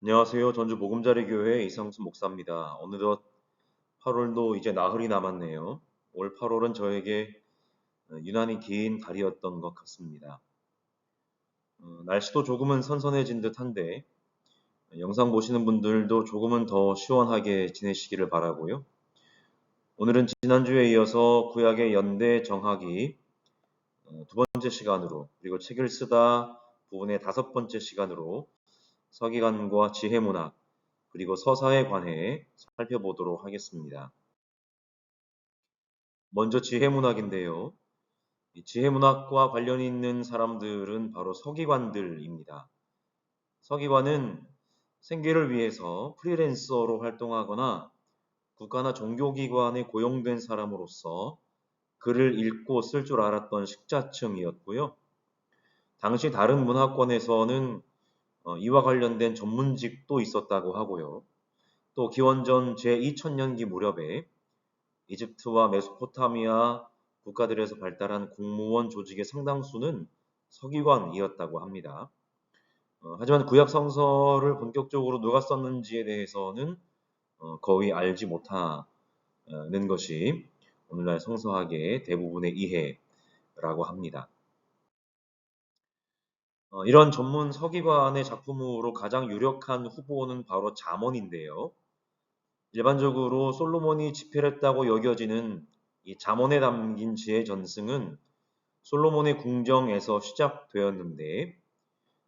안녕하세요. 전주 보금자리교회 이상수 목사입니다. 어느덧 8월도 이제 나흘이 남았네요. 올 8월은 저에게 유난히 긴 달이었던 것 같습니다. 날씨도 조금은 선선해진 듯한데 영상 보시는 분들도 조금은 더 시원하게 지내시기를 바라고요. 오늘은 지난주에 이어서 구약의 연대 정학이 두 번째 시간으로, 그리고 책을 쓰다 부분의 다섯 번째 시간으로 서기관과 지혜문학, 그리고 서사에 관해 살펴보도록 하겠습니다. 먼저 지혜문학인데요. 이 지혜문학과 관련이 있는 사람들은 바로 서기관들입니다. 서기관은 생계를 위해서 프리랜서로 활동하거나 국가나 종교기관에 고용된 사람으로서 글을 읽고 쓸 줄 알았던 식자층이었고요. 당시 다른 문화권에서는 이와 관련된 전문직도 있었다고 하고요. 또 기원전 제2000년기 무렵에 이집트와 메소포타미아 국가들에서 발달한 공무원 조직의 상당수는 서기관이었다고 합니다. 하지만 구약 성서를 본격적으로 누가 썼는지에 대해서는 거의 알지 못하는 것이 오늘날 성서학의 대부분의 이해라고 합니다. 이런 전문 서기관의 작품으로 가장 유력한 후보는 바로 잠언인데요. 일반적으로 솔로몬이 집필했다고 여겨지는 이 잠언에 담긴 지혜 전승은 솔로몬의 궁정에서 시작되었는데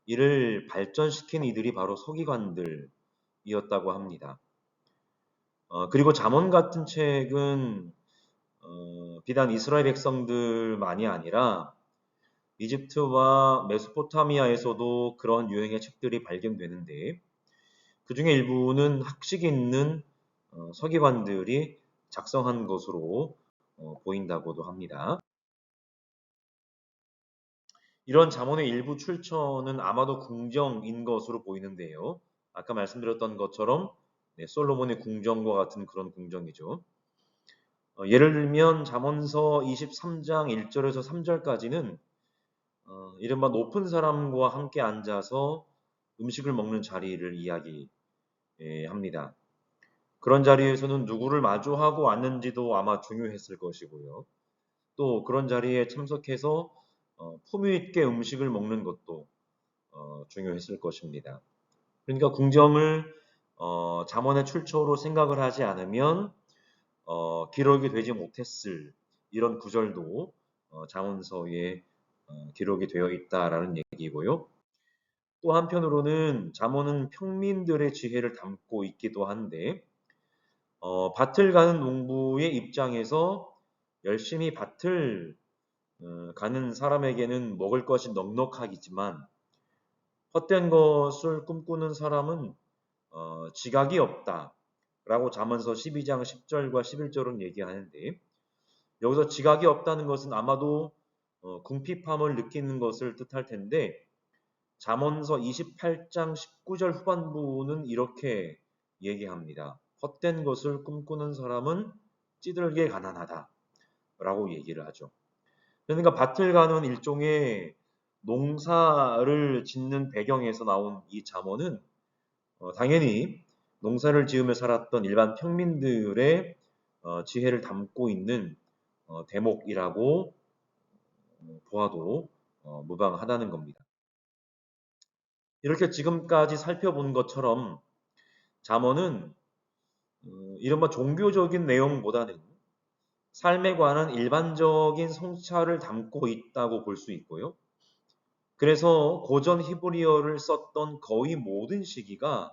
이를 발전시킨 이들이 바로 서기관들이었다고 합니다. 그리고 잠언 같은 책은 비단 이스라엘 백성들만이 아니라 이집트와 메소포타미아에서도 그런 유행의 책들이 발견되는데 그 중에 일부는 학식 있는 서기관들이 작성한 것으로 보인다고도 합니다. 이런 잠언의 일부 출처는 아마도 궁정인 것으로 보이는데요. 아까 말씀드렸던 것처럼 솔로몬의 궁정과 같은 그런 궁정이죠. 예를 들면 잠언서 23장 1절에서 3절까지는 이른바 높은 사람과 함께 앉아서 음식을 먹는 자리를 이야기합니다. 그런 자리에서는 누구를 마주하고 앉는지도 아마 중요했을 것이고요. 또 그런 자리에 참석해서 품위 있게 음식을 먹는 것도 중요했을 것입니다. 그러니까 궁정을 잠언의 출처로 생각을 하지 않으면 기록이 되지 못했을 이런 구절도 잠언서에 기록이 되어 있다라는 얘기고요. 또 한편으로는 잠언은 평민들의 지혜를 담고 있기도 한데 밭을 가는 농부의 입장에서 열심히 밭을 가는 사람에게는 먹을 것이 넉넉하겠지만 헛된 것을 꿈꾸는 사람은 지각이 없다라고 잠언서 12장 10절과 11절은 얘기하는데 여기서 지각이 없다는 것은 아마도 궁핍함을 느끼는 것을 뜻할 텐데 잠언서 28장 19절 후반부는 이렇게 얘기합니다. 헛된 것을 꿈꾸는 사람은 찌들게 가난하다 라고 얘기를 하죠. 그러니까 밭을 가는 일종의 농사를 짓는 배경에서 나온 이 잠언은 당연히 농사를 지으며 살았던 일반 평민들의 지혜를 담고 있는 대목이라고 보아도 무방하다는 겁니다. 이렇게 지금까지 살펴본 것처럼 잠언은 이른바 종교적인 내용보다는 삶에 관한 일반적인 성찰을 담고 있다고 볼 수 있고요. 그래서 고전 히브리어를 썼던 거의 모든 시기가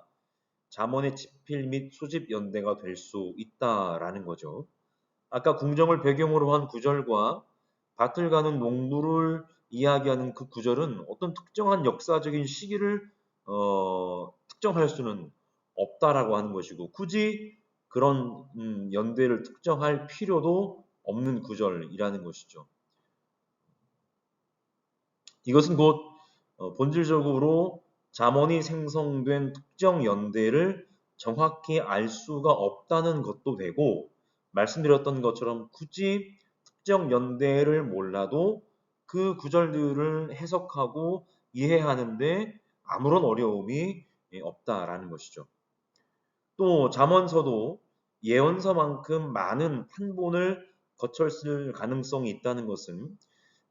잠언의 집필 및 수집 연대가 될 수 있다라는 거죠. 아까 궁정을 배경으로 한 구절과 밭을 가는 농부를 이야기하는 그 구절은 어떤 특정한 역사적인 시기를 특정할 수는 없다라고 하는 것이고 굳이 그런 연대를 특정할 필요도 없는 구절이라는 것이죠. 이것은 곧 본질적으로 잠언이 생성된 특정 연대를 정확히 알 수가 없다는 것도 되고 말씀드렸던 것처럼 굳이 특정 연대를 몰라도 그 구절들을 해석하고 이해하는데 아무런 어려움이 없다라는 것이죠. 또 잠언서도 예언서만큼 많은 판본을 거쳤을 가능성이 있다는 것은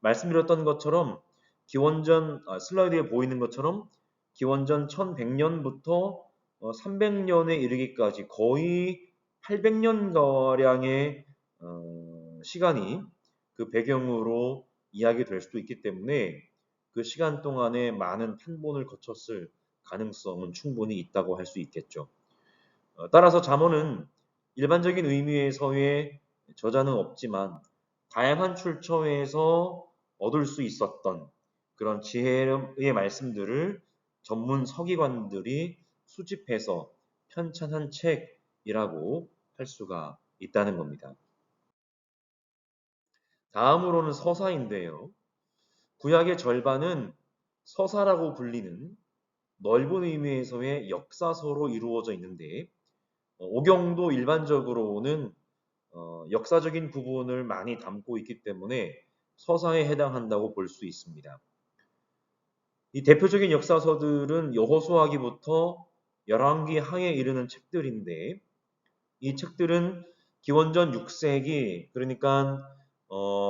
말씀드렸던 것처럼 슬라이드에 보이는 것처럼 기원전 1100년부터 300년에 이르기까지 거의 800년가량의 시간이 그 배경으로 이야기될 수도 있기 때문에 그 시간 동안에 많은 판본을 거쳤을 가능성은 충분히 있다고 할 수 있겠죠. 따라서 잠언은 일반적인 의미에서의 저자는 없지만 다양한 출처에서 얻을 수 있었던 그런 지혜의 말씀들을 전문 서기관들이 수집해서 편찬한 책이라고 할 수가 있다는 겁니다. 다음으로는 서사인데요. 구약의 절반은 서사라고 불리는 넓은 의미에서의 역사서로 이루어져 있는데 오경도 일반적으로는 역사적인 부분을 많이 담고 있기 때문에 서사에 해당한다고 볼 수 있습니다. 이 대표적인 역사서들은 여호수아기부터 열왕기 하에 이르는 책들인데 이 책들은 기원전 6세기 그러니까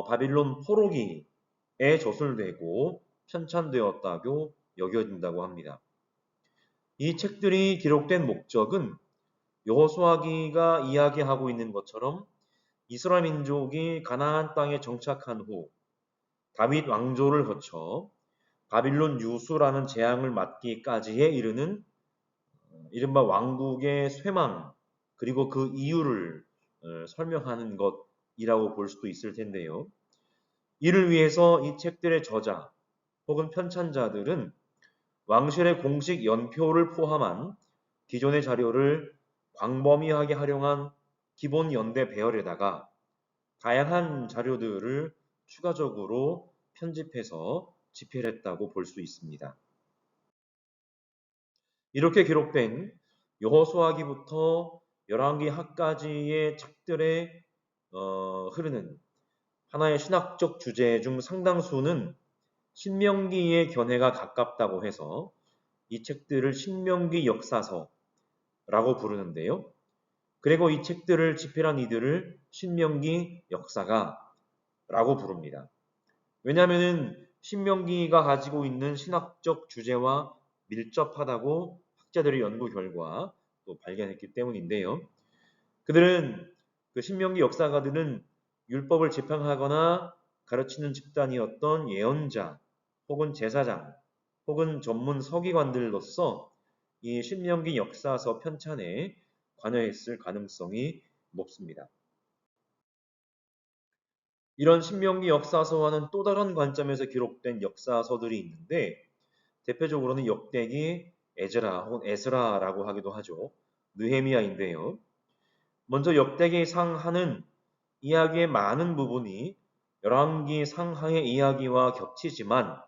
바빌론 포로기에 저술되고 편찬되었다고 여겨진다고 합니다. 이 책들이 기록된 목적은 여호수아기가 이야기하고 있는 것처럼 이스라엘 민족이 가나안 땅에 정착한 후 다윗 왕조를 거쳐 바빌론 유수라는 재앙을 맞기까지에 이르는 이른바 왕국의 쇠망 그리고 그 이유를 설명하는 것이라고 볼 수도 있을 텐데요. 이를 위해서 이 책들의 저자 혹은 편찬자들은 왕실의 공식 연표를 포함한 기존의 자료를 광범위하게 활용한 기본 연대 배열에다가 다양한 자료들을 추가적으로 편집해서 집필했다고 볼 수 있습니다. 이렇게 기록된 여호수아기부터 열왕기 하까지의 책들에 흐르는 하나의 신학적 주제 중 상당수는 신명기의 견해가 가깝다고 해서 이 책들을 신명기 역사서라고 부르는데요. 그리고 이 책들을 집필한 이들을 신명기 역사가라고 부릅니다. 왜냐하면 신명기가 가지고 있는 신학적 주제와 밀접하다고 학자들의 연구 결과 또 발견했기 때문인데요. 그들은 그 신명기 역사가들은 율법을 집행하거나 가르치는 집단이었던 예언자 혹은 제사장 혹은 전문 서기관들로서 이 신명기 역사서 편찬에 관여했을 가능성이 높습니다. 이런 신명기 역사서와는 또 다른 관점에서 기록된 역사서들이 있는데 대표적으로는 역대기, 에즈라 혹은 에스라라고 하기도 하죠. 느헤미야인데요. 먼저 역대기 상하는 이야기의 많은 부분이 열왕기 상하의 이야기와 겹치지만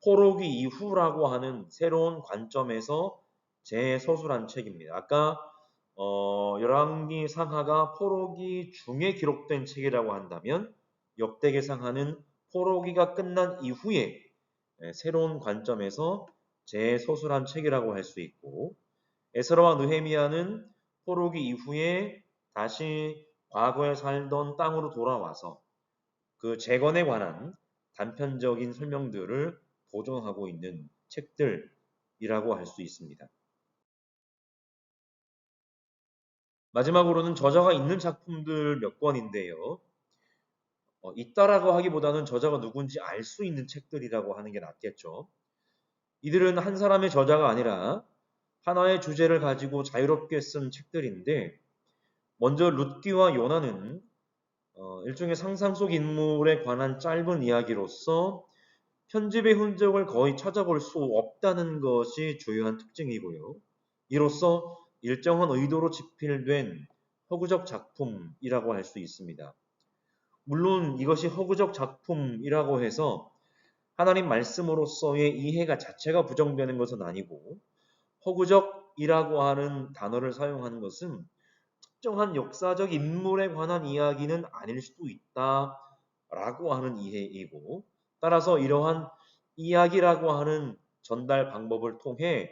포로기 이후라고 하는 새로운 관점에서 재서술한 책입니다. 아까 열왕기 상하가 포로기 중에 기록된 책이라고 한다면 역대기 상하는 포로기가 끝난 이후에 새로운 관점에서 재서술한 책이라고 할 수 있고 에스라와 느헤미야는 포로기 이후에 다시 과거에 살던 땅으로 돌아와서 그 재건에 관한 단편적인 설명들을 보존하고 있는 책들이라고 할 수 있습니다. 마지막으로는 저자가 있는 작품들 몇 권인데요. 있다라고 하기보다는 저자가 누군지 알 수 있는 책들이라고 하는 게 낫겠죠. 이들은 한 사람의 저자가 아니라 하나의 주제를 가지고 자유롭게 쓴 책들인데 먼저 룻기와 요나는 일종의 상상 속 인물에 관한 짧은 이야기로서 편집의 흔적을 거의 찾아볼 수 없다는 것이 주요한 특징이고요. 이로써 일정한 의도로 집필된 허구적 작품이라고 할 수 있습니다. 물론 이것이 허구적 작품이라고 해서 하나님 말씀으로서의 이해가 자체가 부정되는 것은 아니고 허구적이라고 하는 단어를 사용하는 것은 특정한 역사적 인물에 관한 이야기는 아닐 수도 있다라고 하는 이해이고 따라서 이러한 이야기라고 하는 전달 방법을 통해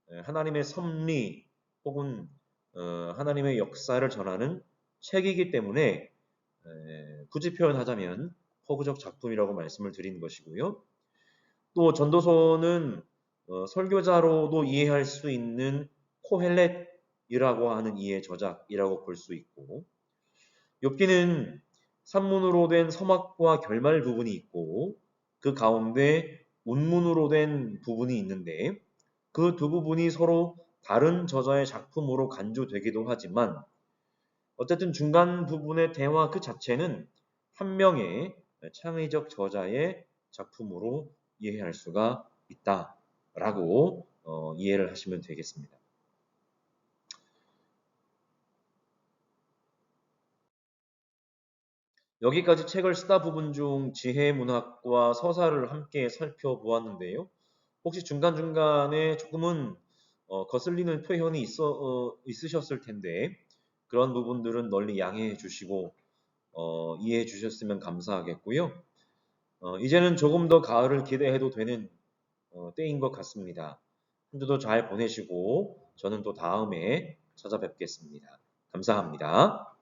하나님의 섭리 혹은 하나님의 역사를 전하는 책이기 때문에 굳이 표현하자면 허구적 작품이라고 말씀을 드리는 것이고요. 또 전도서는 설교자로도 이해할 수 있는 코헬렛이라고 하는 이해 저작이라고 볼 수 있고, 욥기는 산문으로 된 서막과 결말 부분이 있고 그 가운데 운문으로 된 부분이 있는데 그 두 부분이 서로 다른 저자의 작품으로 간주되기도 하지만 어쨌든 중간 부분의 대화 그 자체는 한 명의 창의적 저자의 작품으로 이해할 수가 있다라고 이해를 하시면 되겠습니다. 여기까지 책을 쓰다 부분 중 지혜 문학과 서사를 함께 살펴보았는데요. 혹시 중간중간에 조금은 거슬리는 표현이 있으셨을 텐데 그런 부분들은 널리 양해해 주시고 이해해 주셨으면 감사하겠고요. 이제는 조금 더 가을을 기대해도 되는 때인 것 같습니다. 한 주도 잘 보내시고 저는 또 다음에 찾아뵙겠습니다. 감사합니다.